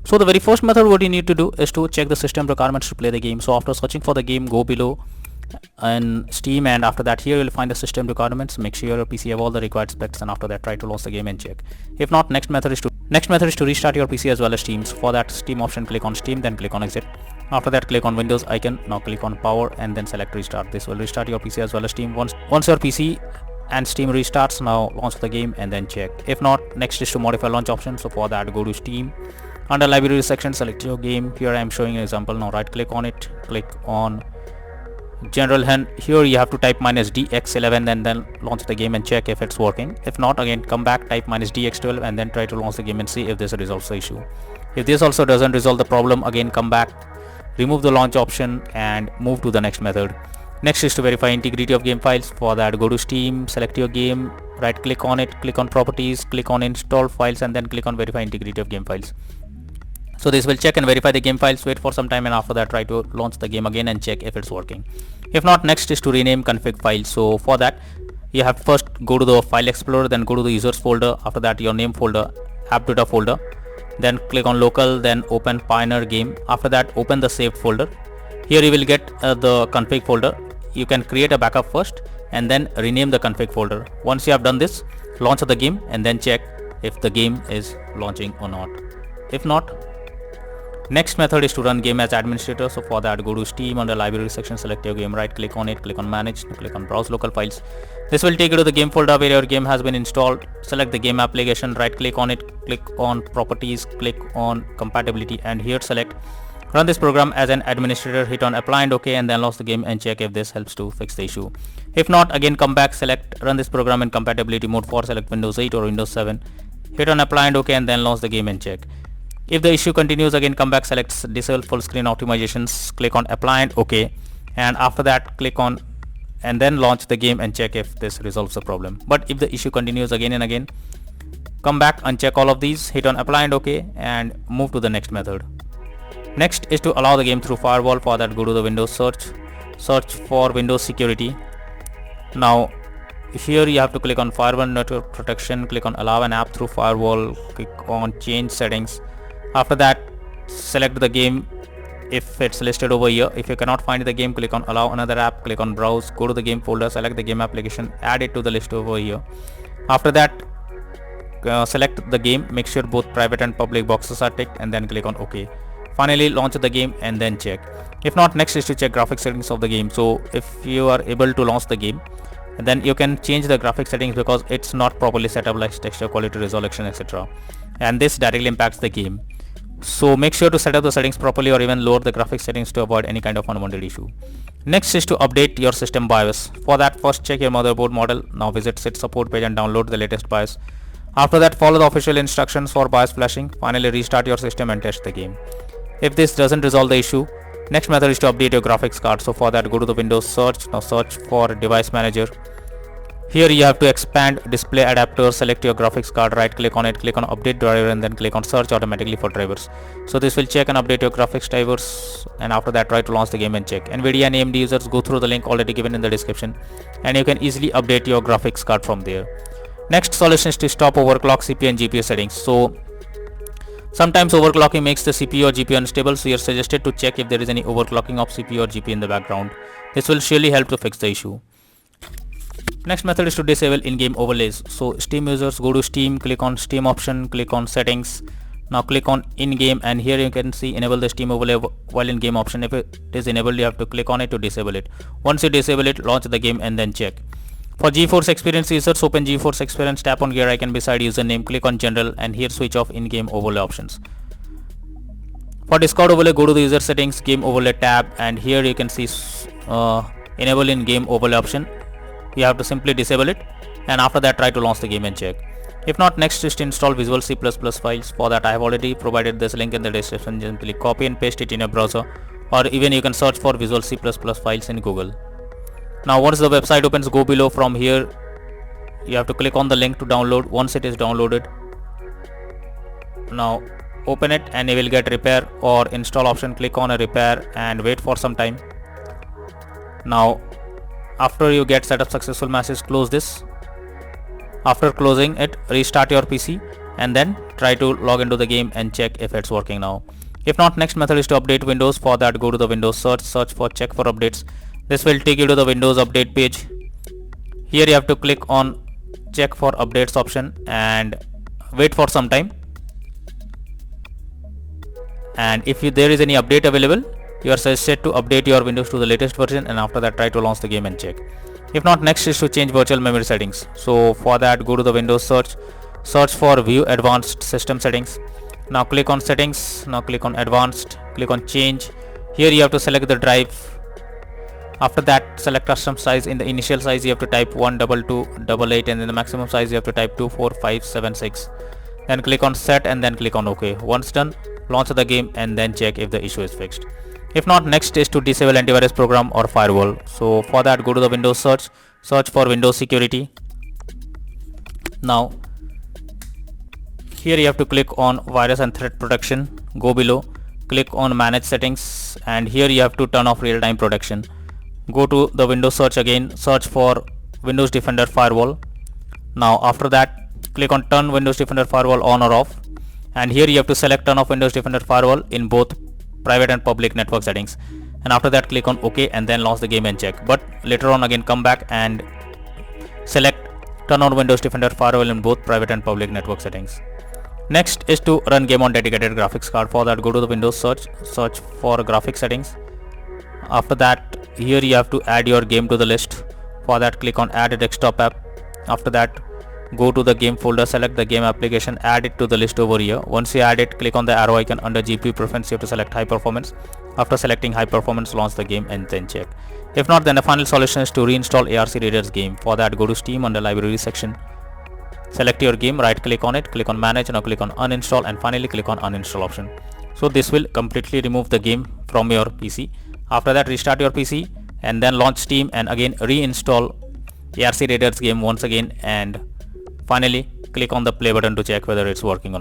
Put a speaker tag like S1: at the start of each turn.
S1: So the very first method what you need to do is to check the system requirements to play the game. So after searching for the game, go below in Steam, and after that here you'll find the system requirements. Make sure your PC have all the required specs, and after that try to launch the game and check. If not, next method is to restart your PC as well as Steam. For that, Steam option, click on Steam, then click on exit. After that, click on Windows icon. Now click on power and then select restart. This will restart your PC as well as Steam. Once your PC and Steam restarts, now launch the game and then check. If not, next is to modify launch option. So for that, go to Steam, under library section, select your game. Here I am showing an example. Now right click on it, click on general, and here you have to type -dx11 and then launch the game and check if it's working. If not, again come back, type -dx12 and then try to launch the game and see if this resolves the issue. If this also doesn't resolve the problem, again come back, remove the launch option and move to the next method. Next is to verify integrity of game files. For that, go to Steam, select your game, right click on it, click on properties, click on install files and then click on verify integrity of game files. So this will check and verify the game files. Wait for some time and after that try to launch the game again and check if it's working. If not, next is to rename config file. So for that, you have to first go to the file explorer, then go to the users folder, after that your name folder, app data folder, then click on local, then open Pioneer Game. After that, open the saved folder. Here you will get the config folder. You can create a backup first and then rename the config folder. Once you have done this, launch the game and then check if the game is launching or not. If not, next method is to run game as administrator. So for that, go to Steam, under library section, select your game, right click on it, click on manage, click on browse local files. This will take you to the game folder where your game has been installed. Select the game application, right click on it, click on properties, click on compatibility and here select run this program as an administrator. Hit on apply and OK and then launch the game and check if this helps to fix the issue. If not, again come back, select run this program in compatibility mode. For select Windows 8 or Windows 7. Hit on apply and OK and then launch the game and check. If the issue continues, again come back, select disable full screen optimizations, click on apply and OK, and after that click on and then launch the game and check if this resolves the problem. But if the issue continues again and again, come back, uncheck all of these, hit on apply and OK and move to the next method. Next is to allow the game through Firewall. For that, go to the Windows search for Windows security. Now here you have to click on Firewall network protection, click on allow an app through Firewall, click on change settings. After that, select the game if it's listed over here. If you cannot find the game, click on allow another app, click on browse, go to the game folder, select the game application, add it to the list over here. After that, select the game, make sure both private and public boxes are ticked and then click on OK. Finally, launch the game and then check. If not, next is to check graphics settings of the game. So if you are able to launch the game, then you can change the graphics settings because it's not properly set up, like texture quality, resolution, etc. And this directly impacts the game. So make sure to set up the settings properly or even lower the graphics settings to avoid any kind of unwanted issue. Next is to update your system BIOS. For that, first check your motherboard model. Now visit SIT support page and download the latest BIOS. After that, follow the official instructions for BIOS flashing. Finally, restart your system and test the game. If this doesn't resolve the issue, next method is to update your graphics card. So for that, go to the Windows search. Now search for device manager. Here you have to expand display adapter, select your graphics card, right click on it, click on update driver and then click on search automatically for drivers. So this will check and update your graphics drivers, and after that try to launch the game and check. NVIDIA and AMD users, go through the link already given in the description and you can easily update your graphics card from there. Next solution is to stop overclock CPU and GPU settings. So sometimes overclocking makes the CPU or GPU unstable, so you're suggested to check if there is any overclocking of CPU or GPU in the background. This will surely help to fix the issue. Next method is to disable in-game overlays. So Steam users, go to Steam, click on Steam option, click on settings. Now click on in-game and here you can see enable the Steam overlay while in-game option. If it is enabled, you have to click on it to disable it. Once you disable it, launch the game and then check. For GeForce Experience users, open GeForce Experience, tap on gear icon beside username, click on general and here switch off in-game overlay options. For Discord overlay, go to the user settings, game overlay tab and here you can see enable in-game overlay option. You have to simply disable it and after that try to launch the game and check. If not, next is to install Visual C++ files. For that, I have already provided this link in the description. Simply copy and paste it in your browser or even you can search for Visual C++ files in Google. Now once the website opens, go below. From here you have to click on the link to download. Once it is downloaded, now open it and you will get repair or install option. Click on a repair and wait for some time. Now after you get setup successful message, close this. After closing it, restart your PC and then try to log into the game and check if it's working now. If not, next method is to update Windows. For that, go to the Windows search for check for updates. This will take you to the Windows update page. Here you have to click on check for updates option and wait for some time. And if there is any update available, you are suggested to update your Windows to the latest version, and after that try to launch the game and check. If not, next is to change virtual memory settings. So for that, go to the Windows search for view advanced system settings. Now click on settings, now click on advanced, click on change. Here you have to select the drive. After that, select custom size. In the initial size you have to type 12288, and in the maximum size you have to type 24576. Then click on set and then click on OK. Once done, launch the game and then check if the issue is fixed. If not, next is to disable antivirus program or firewall. So for that, go to the Windows search for Windows security. Now here you have to click on virus and threat protection. Go below, click on manage settings, and here you have to turn off real-time protection. Go to the Windows search again, search for Windows Defender Firewall. Now after that, click on turn Windows Defender Firewall on or off, and here you have to select turn off Windows Defender Firewall in both private and public network settings, and after that click on OK and then launch the game and check. But later on again come back and select turn on Windows Defender Firewall in both private and public network settings. Next is to run game on dedicated graphics card. For that, go to the Windows search for graphics settings. After that, here you have to add your game to the list. For that, click on add a desktop app. After that, go to the game folder, select the game application, add it to the list over here. Once you add it, click on the arrow icon. Under GPU preference you have to select high performance. After selecting high performance, launch the game and then check. If not, then the final solution is to reinstall ARC Raiders game. For that, go to Steam under library section, select your game, right click on it, click on manage, now click on uninstall, and finally click on uninstall option. So this will completely remove the game from your PC. After that, restart your PC and then launch Steam and again reinstall ARC Raiders game once again, and finally click on the play button to check whether it's working or not.